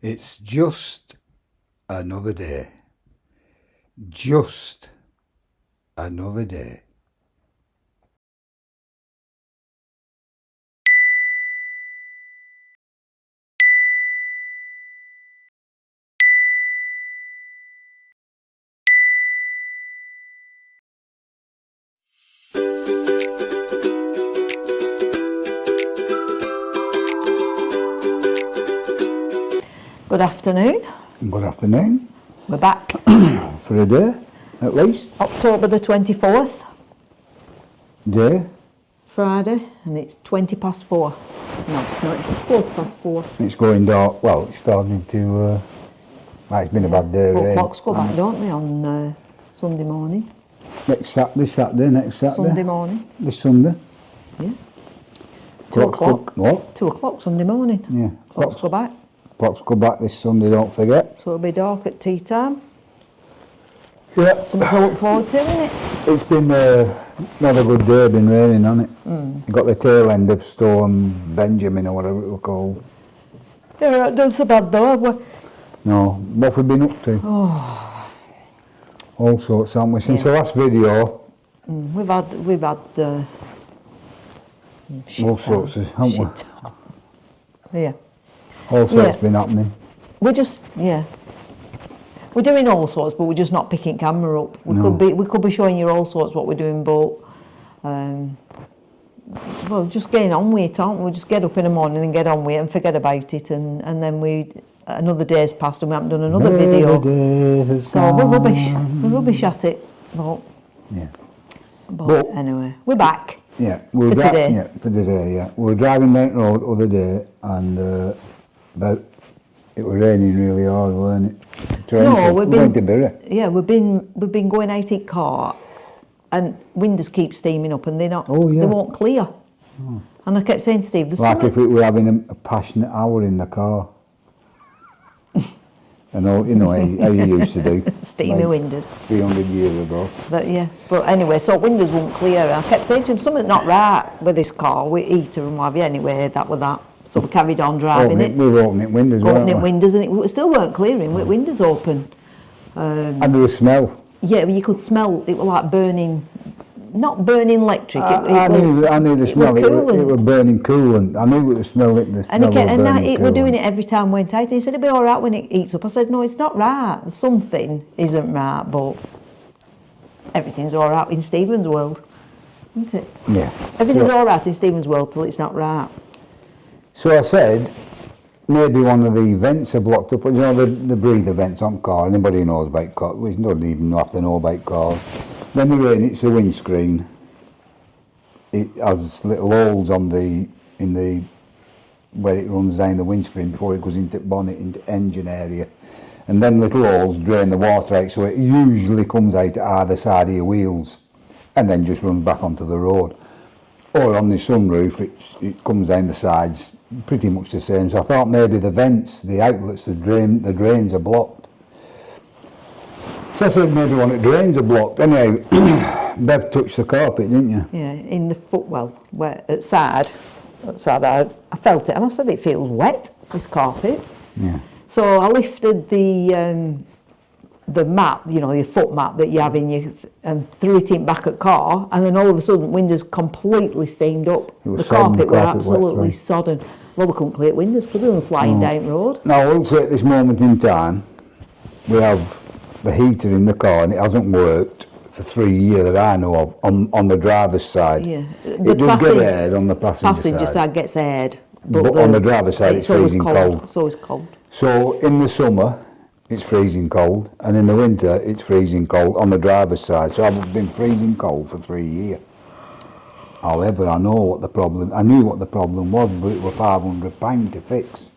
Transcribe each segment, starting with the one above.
It's just another day. Just another day. Good afternoon. Good afternoon. We're back. For a day, at least. October the 24th, Day. Friday, and it's 20 past 4. No, it's quarter past 4. It's going dark. Well, it's starting to. It's been a bad day. But Rain. clocks go back, don't they, on Sunday morning? This Saturday, next Saturday. Sunday morning. This Sunday. Yeah. 2 Clocks o'clock. What? 2 o'clock Sunday morning. Yeah. Clocks go back. Clocks go back this Sunday, don't forget. So it'll be dark at tea time. Yeah. Something to look forward to, isn't it? It's been not a good day, been raining on it. You got the tail end of Storm Benjamin or whatever it was called. Yeah, it doesn't so bad though. No, what have we been up to? Oh. All sorts, haven't we? Since the last video, We've had all sorts, haven't we? Yeah. All sorts been happening. We're just, we're doing all sorts, but we're just not picking camera up. We could be showing you all sorts what we're doing, but well, just getting on with it, aren't we? We just get up in the morning and get on with it and forget about it, and then another day's passed and we haven't done another video. So we're rubbish at it. But anyway, we're back. Yeah, for today. Yeah, for today. Yeah, we were driving down the road the other day, and it was raining really hard, weren't it? We've been to Bury. Yeah, we've been going out in car, and windows keep steaming up, and they're not. Oh, yeah. They won't clear. Oh. And I kept saying to Steve, like if we were having a passionate hour in the car. And all, you know how you used to do. Steamy windows. 300 years ago. But anyway, so windows won't clear. And I kept saying to him, something's not right with this car, with heater and what have you. Anyway, that was that. So we carried on driving it. We were opening windows, Opening windows, and it still weren't clearing with windows open. And there was smell. Yeah, you could smell, it was like burning, not burning electric. I knew the smell. It was burning coolant. I knew it was smelling. We're doing it every time we went out. And he said it'll be all right when it heats up. I said no, it's not right. Something isn't right, but everything's all right in Stephen's world, isn't it? Yeah. Everything's all right in Stephen's world till it's not right. So I said maybe one of the vents are blocked up. You know the breather vents on car. Anybody who knows about cars, we don't even have to know about cars. When the rain hits the windscreen, it has little holes in the where it runs down the windscreen before it goes into bonnet, into engine area, and then little holes drain the water out, so it usually comes out at either side of your wheels, and then just runs back onto the road. Or on the sunroof, it comes down the sides, pretty much the same. So I thought maybe the vents, the outlets, the drains are blocked. So I said maybe one of the drains are blocked. Anyhow, Bev touched the carpet, didn't you? Yeah, in the footwell, where outside I felt it, and I said it feels wet, this carpet. Yeah. So I lifted the mat, you know, your foot mat that you have in your, and threw it in back at car, and then all of a sudden windows completely steamed up. The carpet were absolutely sodden. Well, we couldn't clear windows because we were flying down the road. Now, I will say at this moment in time, we have the heater in the car, and it hasn't worked for 3 years that I know of on the driver's side. Yeah. It does get aired on the passenger side gets aired. But on the driver's side it's freezing cold. It's always cold. So in the summer it's freezing cold, and in the winter it's freezing cold on the driver's side. So I've been freezing cold for 3 years. However, I knew what the problem was, but it was £500 to fix,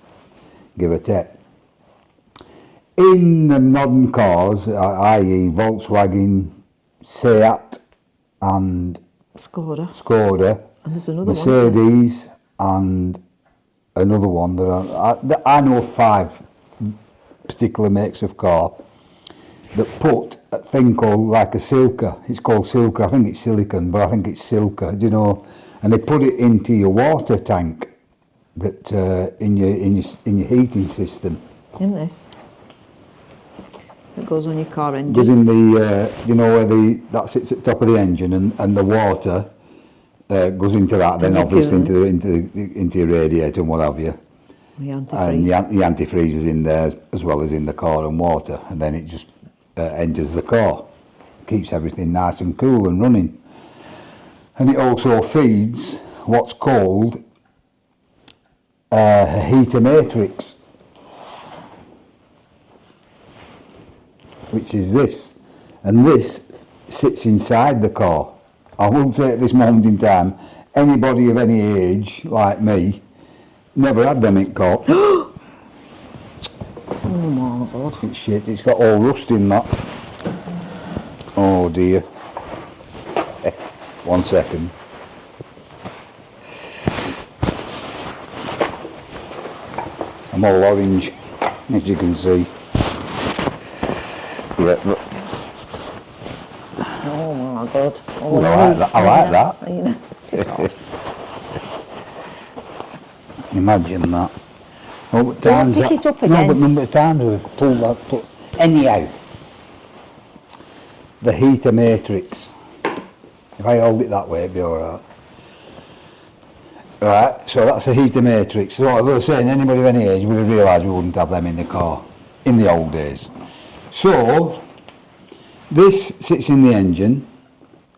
give or take. In the modern cars, i.e. Volkswagen, Seat and Skoda, and there's another Mercedes and another one that I know 5 particular makes of car that put a thing called like a silker. It's called silker. I think it's silicon, but I think it's silker. Do you know? And they put it into your water tank that in your heating system. in this. That goes on your car engine. Goes in the, you know where that sits at the top of the engine, and the water goes into that, then obviously into your radiator and what have you. And the antifreeze is in there as well as in the car and water, and then it just enters the car. Keeps everything nice and cool and running. And it also feeds what's called a heater matrix, which is this, and this sits inside the car. I will say at this moment in time, anybody of any age like me never had them in car. Oh my God. It's shit, it's got all rust in that. Oh dear. 1 second. I'm all orange, as you can see. Yeah, look. Oh my God. Oh, I like that. I like that. Piss off. Imagine that. Oh, but Don't times pick that, it up no, again. but number of times we've pulled that. Anyhow, the heater matrix. If I hold it that way, it'd be alright. Right, so that's a heater matrix. So I was saying, anybody of any age would have realised we wouldn't have them in the car in the old days. So this sits in the engine,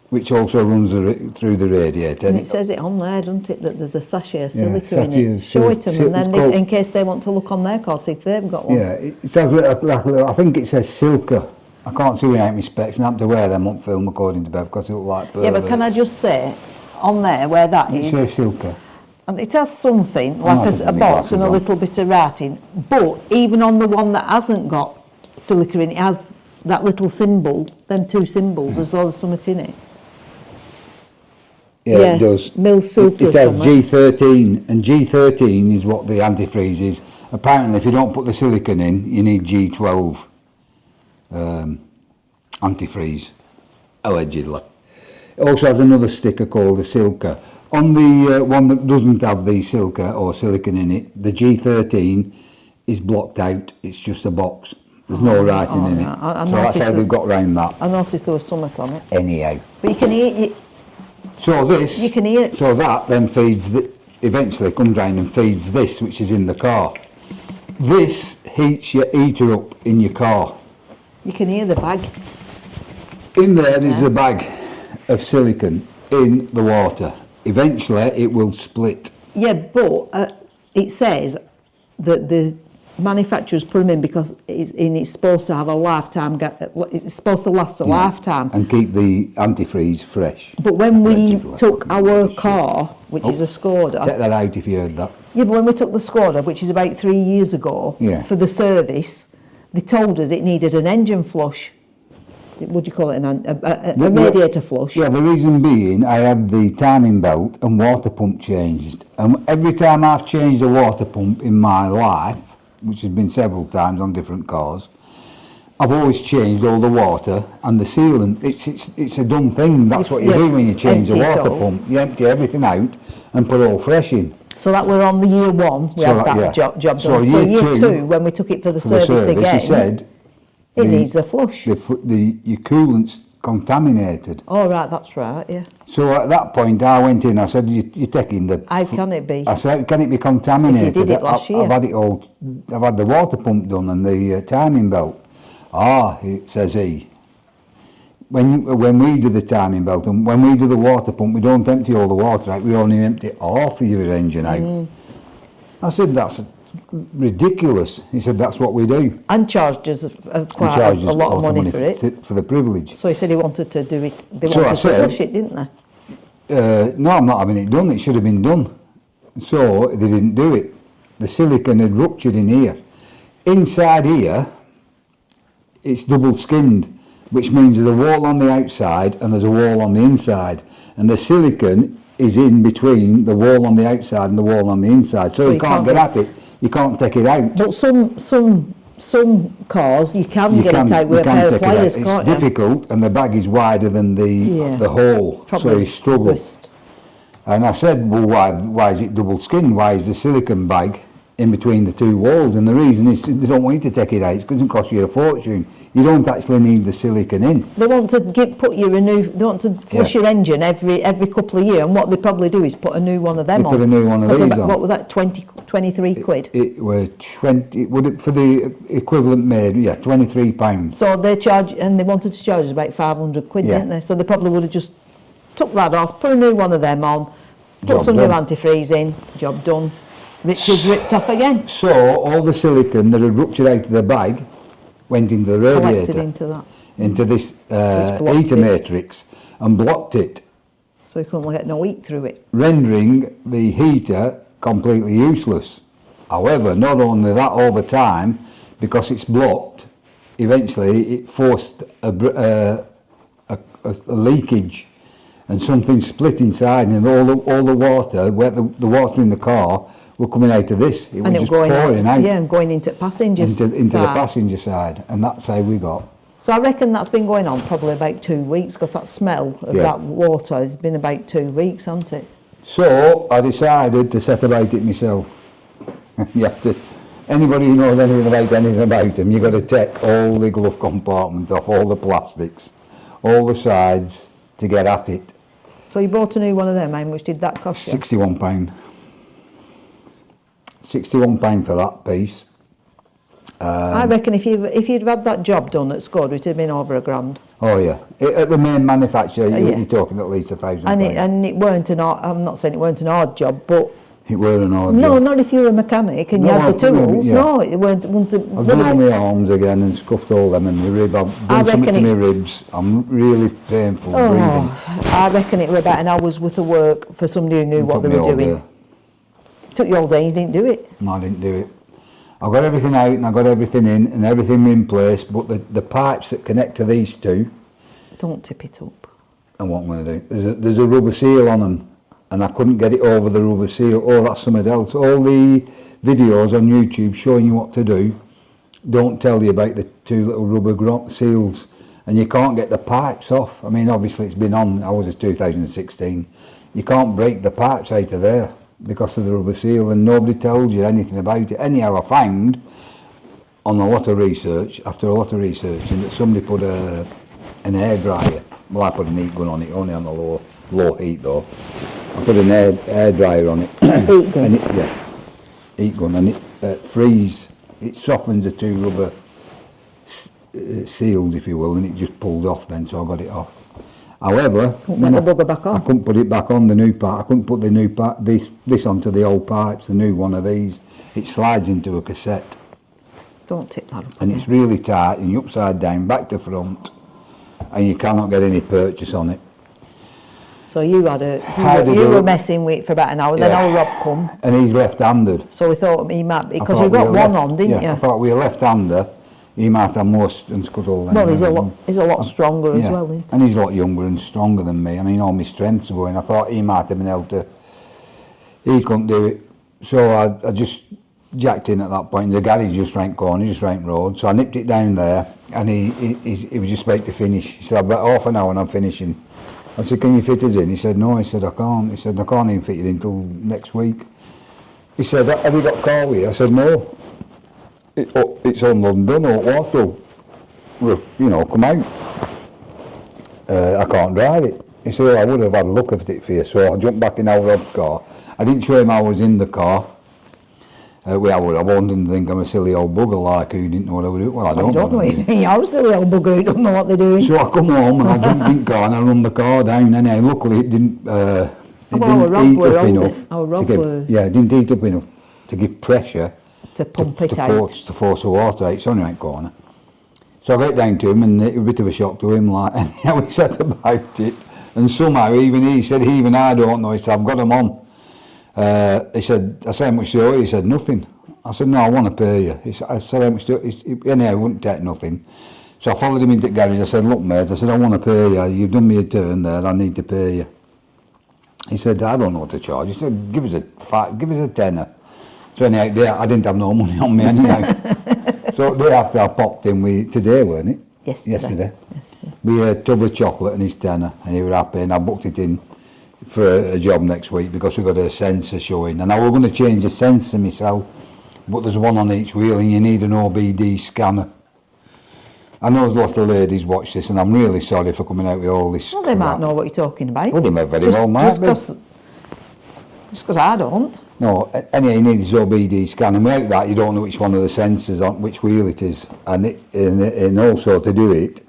which also runs through the radiator. And it says it on there, doesn't it, that there's a sachet of silica sachet in of it. Show it to them, and then in case they want to look on their car, see if they've got one. Yeah, it says I think it says Silka. I can't see without my specs, and I have to wear them on film according to Bev because it look like pervert. Yeah, but can I just say, on there where that It is, says Silka. and it has something like putting a my box and a glasses on. little bit of writing, but even on the one that hasn't got silica in it, has that little symbol, them two symbols, as though there's something in it. Yeah, it does. Mil Silka. It has G13, and G13 is what the antifreeze is. Apparently, if you don't put the silicon in, you need G12 antifreeze, allegedly. It also has another sticker called the Silka. On the one that doesn't have the Silka or silicon in it, the G13 is blocked out. It's just a box. There's no writing in it. I So that's how they've got round that. I noticed there was something on it. Anyhow. But you can hear it. So this, You can hear it. so that then feeds, eventually comes round and feeds this, which is in the car. This heats your heater up in your car. You can hear the bag. In there is the bag of silicon in the water. Eventually it will split. Yeah, but it says that the manufacturers put them in because it's supposed to have a lifetime. It's supposed to last a lifetime. And keep the antifreeze fresh. But when we Allegedly. took our car, which is a Skoda, Take that out if you heard that. yeah, but when we took the Skoda, which is about 3 years ago, Yeah. for the service, they told us it needed an engine flush. Would you call it a radiator flush? Yeah, the reason being I had the timing belt and water pump changed. And every time I've changed a water pump in my life, which has been several times on different cars, I've always changed all the water and the sealant. It's a dumb thing. That's what you do when you change a empty it water all. pump. You empty everything out and put all fresh in. So that we're on the year one, we So had that- that yeah. job done. So So year year two, two, when we took it for the For the service again, he said it needs a flush. your coolant's contaminated. Oh right, that's right, yeah. So at that point I went in, I said, you're taking the... How can it be? I said, can it be contaminated? If you did it last year. I've had it all, I've had the water pump done and the timing belt. Says he. When we do the timing belt and when we do the water pump, we don't empty all the water out, we only empty half of your engine out. I said, that's ridiculous. He said, that's what we do. And charged us quite Charges a lot of money for it. For the privilege. So he said he wanted to do it, they So I wanted to said- flush it, didn't they? No, I'm not having it done. It should have been done. So they didn't do it. The silicon had ruptured in here. Inside here, it's double skinned, which means there's a wall on the outside and there's a wall on the inside. And the silicon is in between the wall on the outside and the wall on the inside. So you can't get at it. You can't take it out. But some cars you can get it out with a pair of pliers, It's can't you? difficult, and the bag is wider than the hole, so Probably you struggle. twist. And I said, well, why is it double skinned? Why is the silicon bag in between the two walls, and the reason is they don't want you to take it out because it costs you a fortune. You don't actually need the silicon in. They want to put you a new. They want to flush your engine every couple of years, and what they probably do is put a new one of them They on. put a new one of these on. What was that? 23 quid. It were 20. Would it for the equivalent made? Yeah, £23. So they charge, and they wanted to charge us about 500 quid, didn't they? So they probably would have just took that off, put a new one of them on, put Job some done. new antifreeze in, job done. Richard's ripped off again. So all the silicon that had ruptured out of the bag went into the radiator, Collected into that. into this blocked heater it. matrix, and blocked it, So you couldn't get no heat through it. rendering the heater completely useless. However, not only that, over time, because it's blocked, eventually it forced a leakage, and something split inside, and all the water, the water in the car, were coming out of this. It was just pouring out. Yeah, and going into passengers into the passenger side, and that's how we got. So I reckon that's been going on probably about 2 weeks, because that smell of that water has been about 2 weeks, hasn't it? So I decided to set about it myself. You have to. Anybody who knows anything about them, you've got to take all the glove compartment off, all the plastics, all the sides to get at it. So you bought a new one of them, how much did that cost you? £61. £61 for that piece. I reckon if you'd had that job done at Scud, it would have been over £1,000. Oh yeah, at the main manufacturer, Yeah. you're talking at least £1,000. And it weren't I'm not saying it weren't an hard job, but it were an odd no, job. not if you were a mechanic and No, you had the tools. yeah. No, it wouldn't I've blown my arms again and scuffed all them in my rib. I've done something to my ribs. I'm really painful breathing. I reckon it were about an hour's worth of work for somebody who knew what they Took me were all doing. day. Took you all day, you didn't do it. No, I didn't do it. I got everything out and I got everything in and everything in place, but the pipes that connect to these two, Don't tip it up. and what I'm going to do, there's a rubber seal on them, and I couldn't get it over the rubber seal. Oh, that's something else. All the videos on YouTube showing you what to do don't tell you about the two little rubber seals, and you can't get the pipes off. I mean, obviously it's been on, ours is 2016. You can't break the pipes out of there because of the rubber seal, and nobody tells you anything about it. Anyhow, I found on a lot of research, after a lot of researching, that somebody put an air dryer. Well, I put an heat gun on it, only on the low heat though. I put an air dryer on it. Heat gun. And heat gun, and it softens the two rubber seals, if you will, and it just pulled off then, so I got it off. However, Couldn't get the bugger back on. I couldn't put it back on, the new part. I couldn't put the new part, this onto the old pipes, the new one of these. It slides into a cassette, Don't tip that up. and it's really tight, and you're upside down, back to front, and you cannot get any purchase on it. So you were messing with it for about an hour, then old Rob come. And he's left-handed. So we thought he might, because I you thought got we one were on, didn't you? I thought we were left-hander. He might have more and Scuttle than Well, he's a lot stronger as yeah. well, isn't he? And he's a lot younger and stronger than me. I mean, all my strengths are going. I thought he might have been able to. He couldn't do it. So I just jacked in at that point. The garage just rank corner, just rank road. So I nipped it down there, and he was just about to finish. He said, about half an hour and I'm finishing. I said, can you fit us in? He said, no. He said, I can't. He said, I can't even fit you in until next week. He said, have you got a car with you? I said, no. It's on London or Waterloo. Well, you know, come out. I can't drive it. He said, well, I would have had a look at it for you. So I jumped back in our Rob's car. I didn't show him I was in the car. I wanted him to think I'm a silly old bugger like who didn't know what I was doing. Well, I don't know. know. You're a silly old bugger who don't know what they're doing. So I come home and I jumped in the car and I run the car down. Anyway, luckily it didn't heat up enough to give pressure to pump it out. To force the water out. It's only right corner. So I got down to him, and it was a bit of a shock to him, like, anyhow he said about it. And somehow, even I don't know, he said, I've got them on. He said, I said, how much do you owe? He said, nothing. I said, no, I want to pay you. I said, how much do you owe? Anyhow, he wouldn't take nothing. So I followed him into the garage. I said, look, mate, I said, I want to pay you. You've done me a turn there, I need to pay you. He said, I don't know what to charge. He said, give us a tenner. So anyhow, I didn't have no money on me anyway. So the day after I popped in, today weren't it? Yesterday. We had a tub of chocolate and his tenner, and he was happy, and I booked it in for a job next week because we got a sensor showing, and I was going to change the sensor myself. but there's one on each wheel and you need an OBD scanner. I know there's a lot of ladies watch this and I'm really sorry for coming out with all this Well, they crap. might know what you're talking about. Well, they may very well might be. Just because I don't. No, anyhow, you need this OBD scanner. Without that, you don't know which one of the sensors on which wheel it is, and also to do it,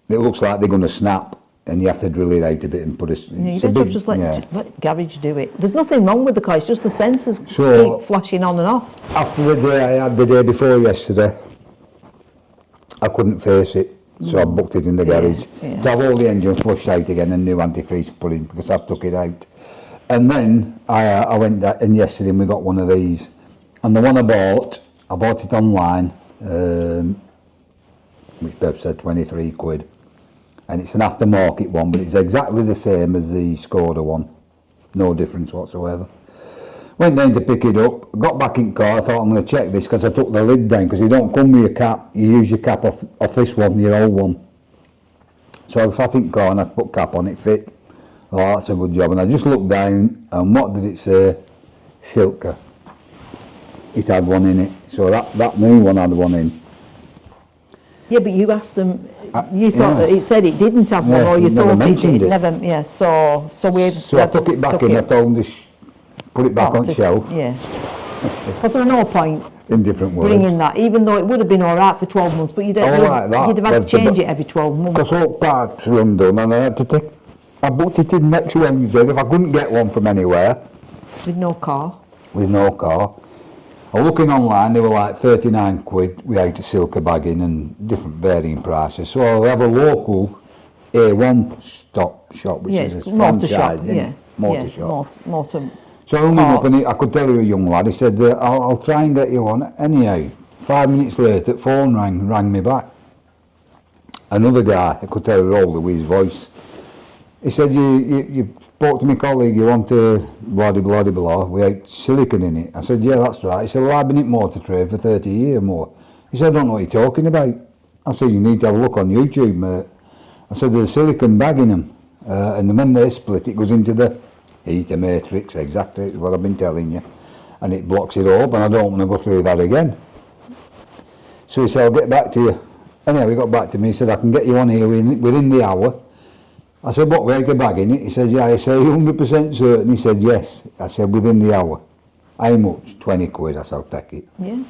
it looks like they're going to snap, and you have to drill it out a bit and put a. You better just let garage do it. There's nothing wrong with the car. It's just the sensors keep flashing on and off. After the day I had the day before yesterday, I couldn't face it, so I booked it in the garage to have all the engine flushed out again and new antifreeze put in because I took it out. And then I went in yesterday and we got one of these. And the one I bought it online, which Bev said 23 quid. And it's an aftermarket one, but it's exactly the same as the Skoda one. No difference whatsoever. Went down to pick it up, got back in car, I thought I'm going to check this because I took the lid down because you don't come with your cap, you use your cap off this one, your old one. So I sat in car and I put cap on, it fit. Oh, that's a good job. And I just looked down and what did it say? Silka. It had one in it. So that new one had one in. Yeah, but you asked them, you thought that it said it didn't have one, or you thought it did. Never, yeah, so I took it back in, I told them to put it back on shelf. Yeah. Because there was no point in different words. bringing that, even though it would have been all right for 12 months, but you'd have had to change it every 12 months. Because all parts were undone and I had to take, I booked it in next Wednesday if I couldn't get one from anywhere. With no car? With no car. I was looking online, they were like 39 quid without a Silka bag in and different varying prices. So I'll have a local A1 shop, which is a franchise, motor shop. Motor. So I rung him up and I could tell he was a young lad. He said, I'll try and get you one. Anyhow, 5 minutes later, phone rang me back. Another guy, I could tell he was older with his voice. He said, you spoke to my colleague, you want a blah without silicon in it. I said, yeah, that's right. He said, well, I've been in motor trade for 30 years or more. He said, I don't know what you're talking about. I said, you need to have a look on YouTube, mate. I said, there's a silicon bag in them. And when they split, it goes into the heater matrix, exactly what I've been telling you. And it blocks it up, and I don't want to go through that again. So he said, I'll get back to you. Anyway, he got back to me, he said, I can get you on here within the hour. I said, what, without a bag in it? He said, yeah. I said, 100% certain? He said, yes. I said, within the hour. How much? 20 quid. I said, I'll take it. Yeah, and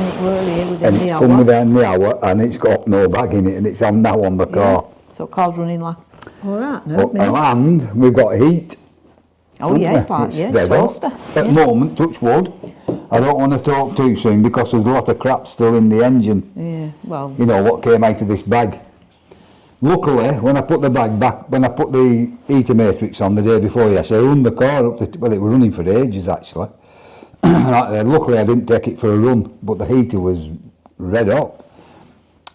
it were here within the hour. And it's come within the hour, and it's got no bag in it, and it's on now on the car. So car's running like, all right, no, and we've got heat. Oh, yeah, it's like, toaster. At the moment, touch wood. I don't want to talk too soon because there's a lot of crap still in the engine. Yeah, well. You know, what came out of this bag. Luckily, when I put the bag back, when I put the heater matrix on the day before yesterday, I run the car up to, well, it was running for ages actually. Luckily I didn't take it for a run, but the heater was red hot.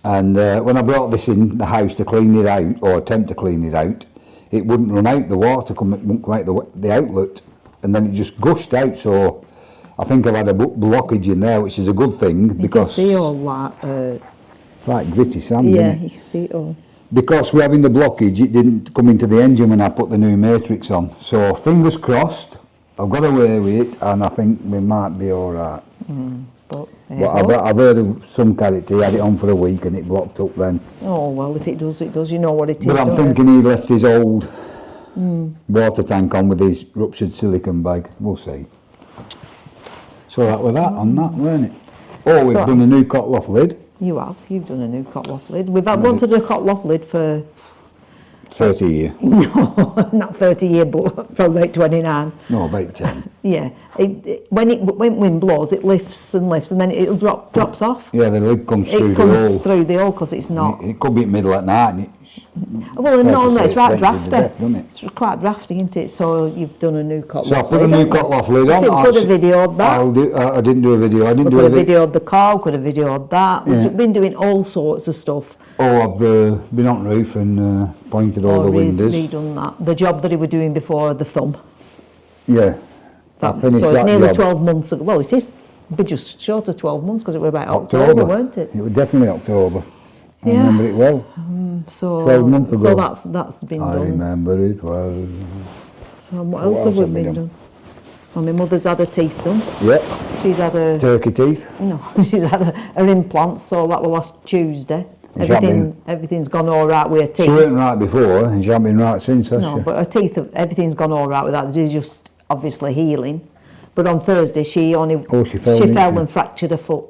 And when I brought this in the house to clean it out, or attempt to clean it out, it wouldn't run out, the water wouldn't come out the outlet, and then it just gushed out, so I think I've had a blockage in there, which is a good thing, because... You can see all that... like gritty sand, yeah, you can see it all. Because we're having the blockage, it didn't come into the engine when I put the new matrix on. So fingers crossed, I've got away with it, and I think we might be all right. But I've heard of some character, he had it on for a week and it blocked up then. Oh, well, if it does, it does. You know what it is. But I'm thinking he left his old water tank on with his ruptured silicon bag. We'll see. So that was that on that, weren't it? Oh, we've done a new cotloff lid. You have. You've done a new cotloff lid. We've wanted a cotloff lid for... 30 years. No, not 30 years, but probably about 29. No, about 10. Yeah. When wind blows, it lifts and lifts, and then it drops off. Yeah, the lid comes through the hole. It comes through the hole because it's not... It could be middle at night. And well, no, it's right drafty. Death, it's quite drafty, isn't it? So you've done a new cotloff lid. So I put a new cotloff lid on. So could have videoed that. I didn't do a video. I didn't do a video. Could have videoed the car, could have videoed that. We've been doing all sorts of stuff. Oh, I've been on roof and pointed all the windows. Redone that. The job that he was doing before the thumb. Yeah. I finished so that it's nearly job. 12 months ago. Well, it is be just short of 12 months because it was about October, weren't it? It was definitely October. I remember it well. So 12 months ago. So that's been done. I remember it well. So what else have we been done? Well, my mother's had her teeth done. Yep. She's had her... Turkey teeth. No, she's had her implants, so that was last Tuesday. Everything's gone all right with her teeth. She weren't right before, and she hasn't been right since, has she? No, but her teeth, everything's gone all right with that. She's just obviously healing. But on Thursday, she fell and fractured her foot,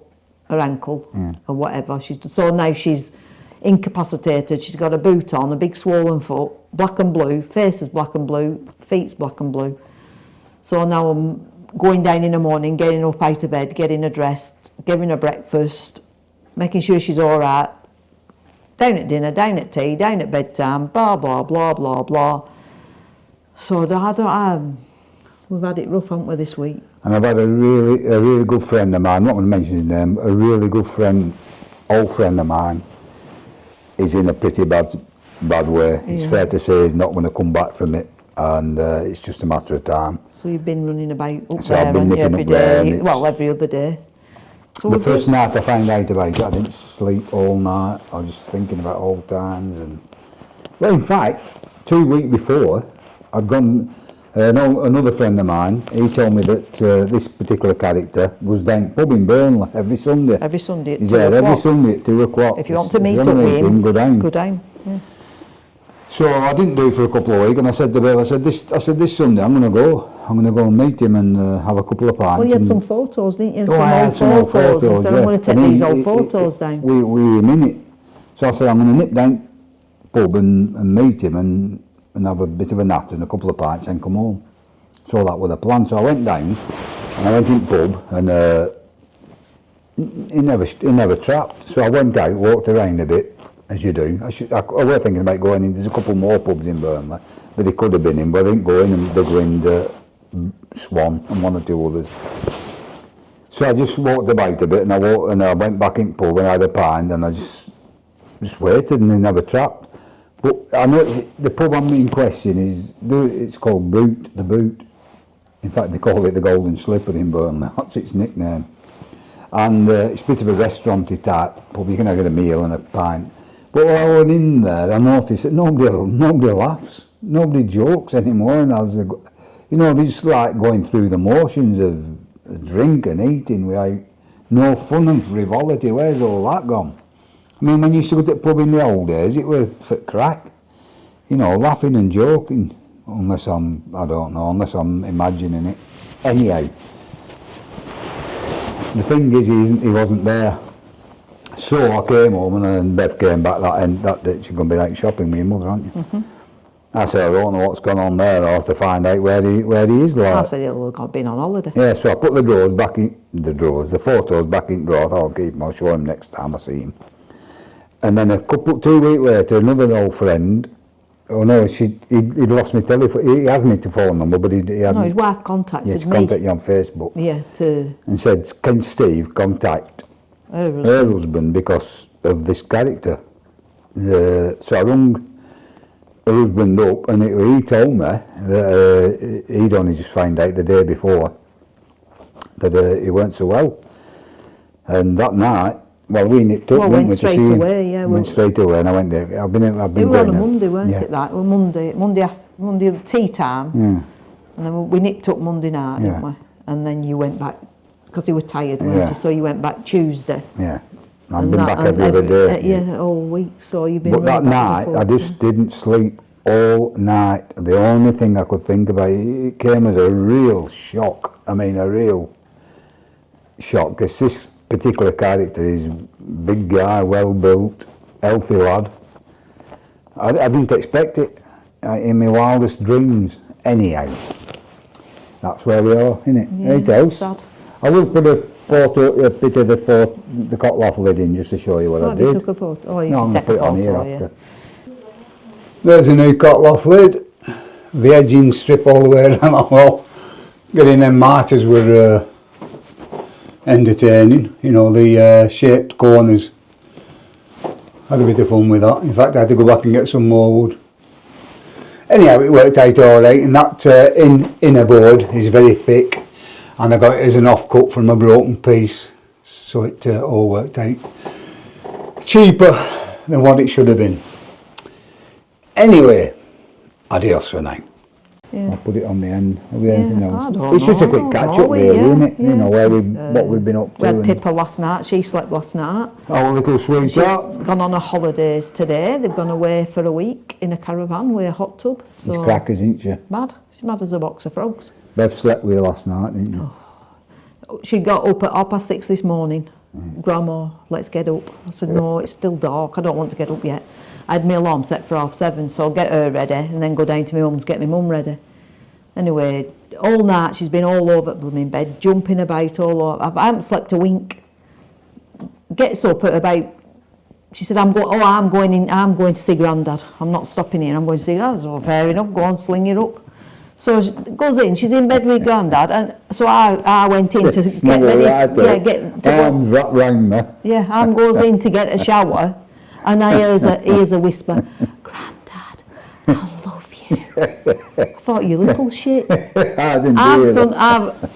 her ankle, or whatever. So now she's incapacitated. She's got a boot on, a big swollen foot, black and blue, face is black and blue, feet's black and blue. So now I'm going down in the morning, getting up out of bed, getting her dressed, giving her breakfast, making sure she's all right. Down at dinner, down at tea, down at bedtime, blah, blah, blah, blah, blah. So we've had it rough, haven't we, this week? And I've had a really good friend of mine, I'm not going to mention his name, a really good friend, old friend of mine, is in a pretty bad way. It's fair to say he's not going to come back from it, and it's just a matter of time. So you've been running about up so there, I've been nipping every up there, day, well, every other day. So the first night I found out about it, I didn't sleep all night. I was just thinking about old times. And well, in fact, 2 weeks before, I'd gone. Another friend of mine, he told me that this particular character was down pub in Burnley every Sunday. Every Sunday at 2 He's there o'clock. every Sunday at 2 o'clock. If you want to meet up with him, go down. Go down. Yeah. So I didn't do it for a couple of weeks, and I said to Bill, I said this Sunday I'm going to go. I'm going to go and meet him and have a couple of pints. Well, you had some photos, didn't you? I had some old photos. And said, I'm going to take these old photos down. We him in it. So I said, I'm going to nip down pub and meet him and have a bit of a nap and a couple of pints and come home. So that was the plan. So I went down and I went in pub and he never trapped. So I went out, walked around a bit, as you do. I was thinking about going in. There's a couple more pubs in Burnley that he could have been in, but I didn't go in. And Big Wind, Swan and one or two others. So I just walked about a bit and I went back in pub and I had a pint and I just waited and he never trapped. But I know the pub I'm in question it's called The Boot. In fact, they call it the Golden Slipper in Burnley. That's its nickname. And it's a bit of a restaurant-y type pub. You can have a meal and a pint. But while I went in there, I noticed that nobody laughs. Nobody jokes anymore. And they're just like going through the motions of drink and eating without no fun and frivolity. Where's all that gone? I mean, when you used to go to the pub in the old days, it was for crack. Laughing and joking. Unless I'm imagining it. Anyhow, the thing is, he wasn't there. So I came home and then Beth came back that day. She's going to be out shopping with your mother, aren't you? Mm-hmm. I said, I don't know what's gone on there. I'll have to find out where he is. Like. I said he'll have been on holiday. Yeah, so I put the photos back in drawers. I'll keep them. I'll show him next time I see him. And then 2 weeks later, another old friend. Oh no, he'd lost my telephone. He has me to phone number, but he hadn't. No, his wife contacted she me. contacted you on Facebook. Yeah, and said, can Steve contact her husband because of this character? So I rung her husband up, and he told me that he'd only just found out the day before that he weren't so well. And that night, well, we nipped up. Went straight away. Yeah, went straight away, and I went there. I've been. It was on a Monday, weren't it? That well, Monday tea time. Yeah. And then we nipped up Monday night, didn't we? And then you went back because you were tired, weren't you? So you went back Tuesday. Yeah. I've been back every other day. All week. So you've been. But that night, I just didn't sleep all night. The only thing I could think about, it came as a real shock. I mean, a real shock, because this particular character is big guy, well built, healthy lad. I didn't expect it in my wildest dreams. Anyhow, that's where we are, isn't it? Yeah, It else. sad. I will put a bit of the cotloff lid in just to show you what I did. You took a photo. Oh, you No, I'm going can to put it on here photo, after. There's a new cotloff lid. The edging strip all the way around. Well, getting them martyrs were entertaining. The shaped corners. Had a bit of fun with that. In fact, I had to go back and get some more wood. Anyhow, it worked out all right, and that inner board is very thick, and I got it as an offcut from a broken piece, so it all worked out cheaper than what it should have been. Anyway, adios for now. I'll put it on the end. Have we Yeah, anything I else? don't It's just know, a quick I catch don't up know, really, yeah, isn't it? yeah. You know, what we've been up We to. had Pippa last night, she slept last night. Our little She's sweetheart. gone on her holidays today. They've gone away for a week in a caravan with a hot tub. She's So crackers, isn't she? mad. She's mad as a box of frogs. Bev slept with her last night, didn't you? She got up at 6:30 this morning. Grandma, let's get up. I said, no, it's still dark. I don't want to get up yet. I had my alarm set for 7:30, so I'll get her ready and then go down to my mum's, get my mum ready. Anyway, all night she's been all over the blooming bed, jumping about all over. I haven't slept a wink. Gets up at about, she said, I'm going to see Grandad. I'm not stopping here, I'm going to see Grandad. So fair enough, go on, sling it up. So she goes in, she's in bed with Grandad, and so I went in to get ready. Arms wrapped round me. Yeah, Anne goes in to get a shower, and I hears a whisper, Grandad, I love you. I thought, you little shit. I didn't hear that.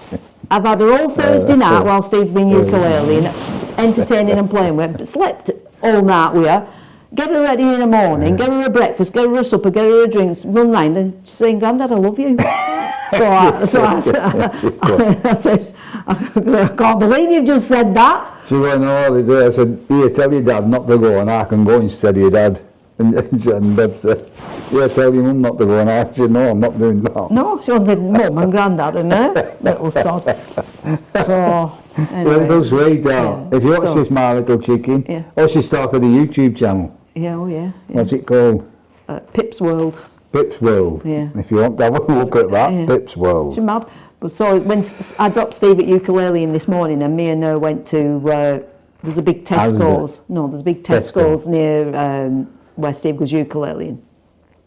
I've had her all Thursday night while Steve's been ukulele and entertaining and playing with her, slept all night with her, get her ready in the morning, get her a breakfast, get her a supper, get her a drinks, run round and she's saying, Grandad, I love you. I said, I can't believe you've just said that. She went on holiday. I said, here, tell your dad not to go and I can go instead of your dad. And Bev said, yeah, tell your mum not to go and I said, no, I'm not doing that. No, she wanted mum and Grandad and her little sod. So, anyway. Little sweetheart. If you watch this My Little Chicken, she started a YouTube channel. Yeah, oh yeah. What's it called? Pip's World. Pip's World. Yeah. If you want to have a look at that, Pip's World. She's mad. But so when I dropped Steve at ukulele in this morning, and me and her went to there's a big Tesco's. No, there's a big Tesco's near where Steve goes ukuleleing.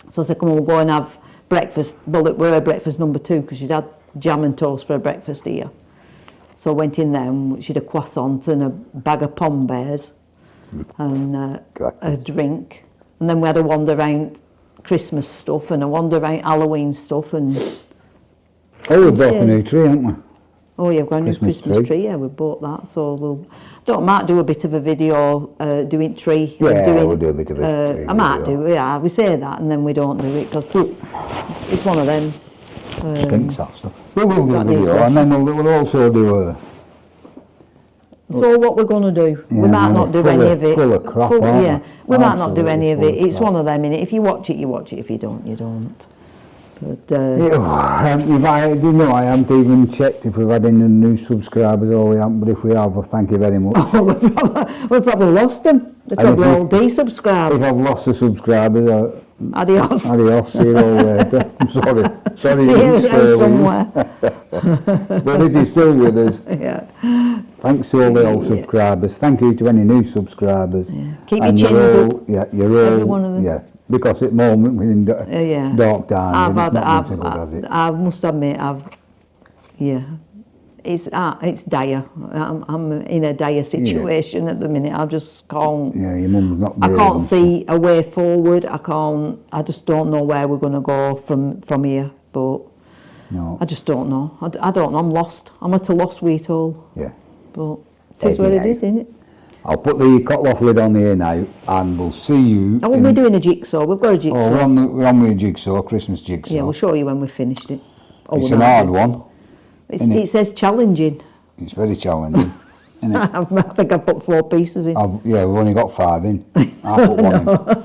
So I said, come on, we'll go and have breakfast. Well, it were her breakfast number 2 because she'd had jam and toast for her breakfast here. So I went in there and she'd a croissant and a bag of pom bears and a drink. And then we had a wander around Christmas stuff and a wander around Halloween stuff. And oh, we bought a new tree, haven't we? Oh yeah, we've got a new Christmas tree. Yeah, we bought that. So might do a bit of a video doing tree. Yeah, we'll do a bit of a tree I might do, yeah. We say that and then we don't do it because it's one of them. Stinks that stuff. We will do a video and then we'll also do a... So what we're going to do, we might not do any of it. Full of crap, aren't we might not do any of it. It's one of them, innit? If you watch it, you watch it. If you don't, you don't. But I haven't even checked if we've had any new subscribers or we haven't, but if we have, well, thank you very much. We've probably lost them. They're probably all desubscribed. If I've lost the subscribers, adios. Adios, see you all later. I'm sorry. Sorry see you you stay somewhere. But if you're still with us, thanks to all the old Yeah. subscribers. Thank you to any new subscribers. Yeah. Keep your chins up. Yeah, you're all. Every one of them. Yeah, because at the moment we're in dark times. I must admit, it's dire. I'm in a dire situation at the minute. I just can't. Yeah, your mum's not. I can't see a way forward. I just don't know where we're going to go from here. But no, I just don't know. I don't know. I'm lost. I'm at a loss with it all. Yeah. But it is what it is, isn't it? I'll put the cotloff lid on here now, and we'll see you. Oh, we're doing a jigsaw. We've got a jigsaw. Oh, we're on with a jigsaw, Christmas jigsaw. Yeah, we'll show you when we've finished it. It's an hard one. It says challenging. It's very challenging, isn't it? I think I put 4 pieces in. Yeah, we've only got 5 in. I put 1 in.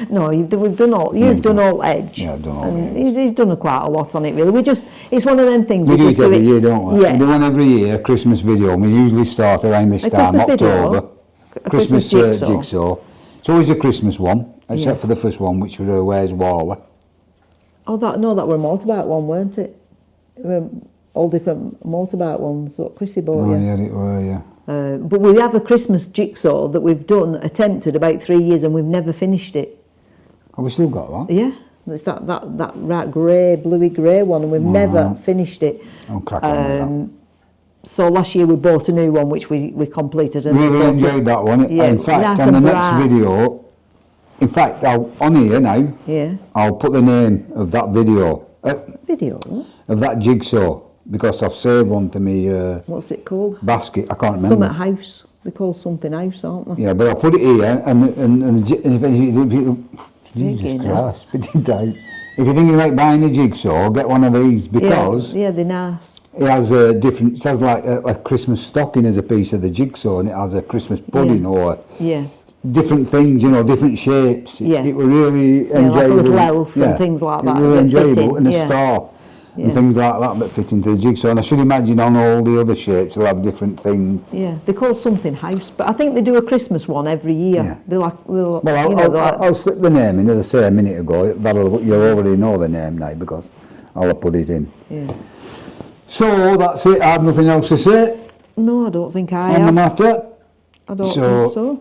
No, you've done all edge. Yeah, I've done all and edge. He's done quite a lot on it, really. It's one of them things. We do just it every year, don't we? Yeah. We do one every year, a Christmas video. We usually start around this time, Christmas video, October. a Christmas jigsaw. It's always a Christmas one, except for the first one, which was Where's Wally? Oh, that were a motorbike one, weren't it? All different motorbike ones, what Chrissy bought you. Yeah, it were, yeah. But we have a Christmas jigsaw that we've attempted about 3 years, and we've never finished it. Oh, we still got that? Yeah, it's that right bluey grey one, and we've never finished it. I'll crack on with that. So last year we bought a new one, which we completed. And really enjoyed that one. Yeah, in fact, nice on the and next bright. video, on here now, I'll put the name of that video. Of that jigsaw, because I've saved one to me What's it called? basket. I can't remember. Something house. They call something house, aren't they? Yeah, but I'll put it here, and if Jesus Christ, spit it out. if you're thinking about buying a jigsaw, get one of these because yeah, they're nice. it has a different. It has like a Christmas stocking as a piece of the jigsaw, and it has a Christmas pudding or Yeah. different things, you know, different shapes. Yeah. It was really Yeah, like a enjoyable. little elf and things like that. It was really that fit enjoyable, in. and a star and Yeah. things like that that fit into the jigsaw. And I should imagine on all the other shapes they'll have different things. Yeah, they call something house, but I think they do a Christmas one every year. Yeah. They're like, Well, like, I'll slip the name in, as I said a minute ago. You'll already know the name now because I'll put it in. yeah. So that's it. I have nothing else to say No, I don't think I on the have. matter. I don't So- think so.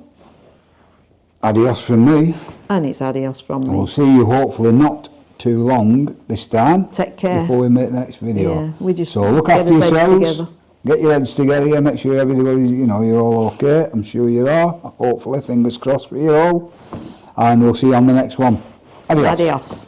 Adios from me. And it's adios from We'll me. see you hopefully not too long this time. Take care. Before we make the next video. Yeah, we just So look get after us heads yourselves. together. Get your heads together. Yeah, make sure everybody's, you're all okay. I'm sure you are. Hopefully, fingers crossed for you all. And we'll see you on the next one. Adios. Adios.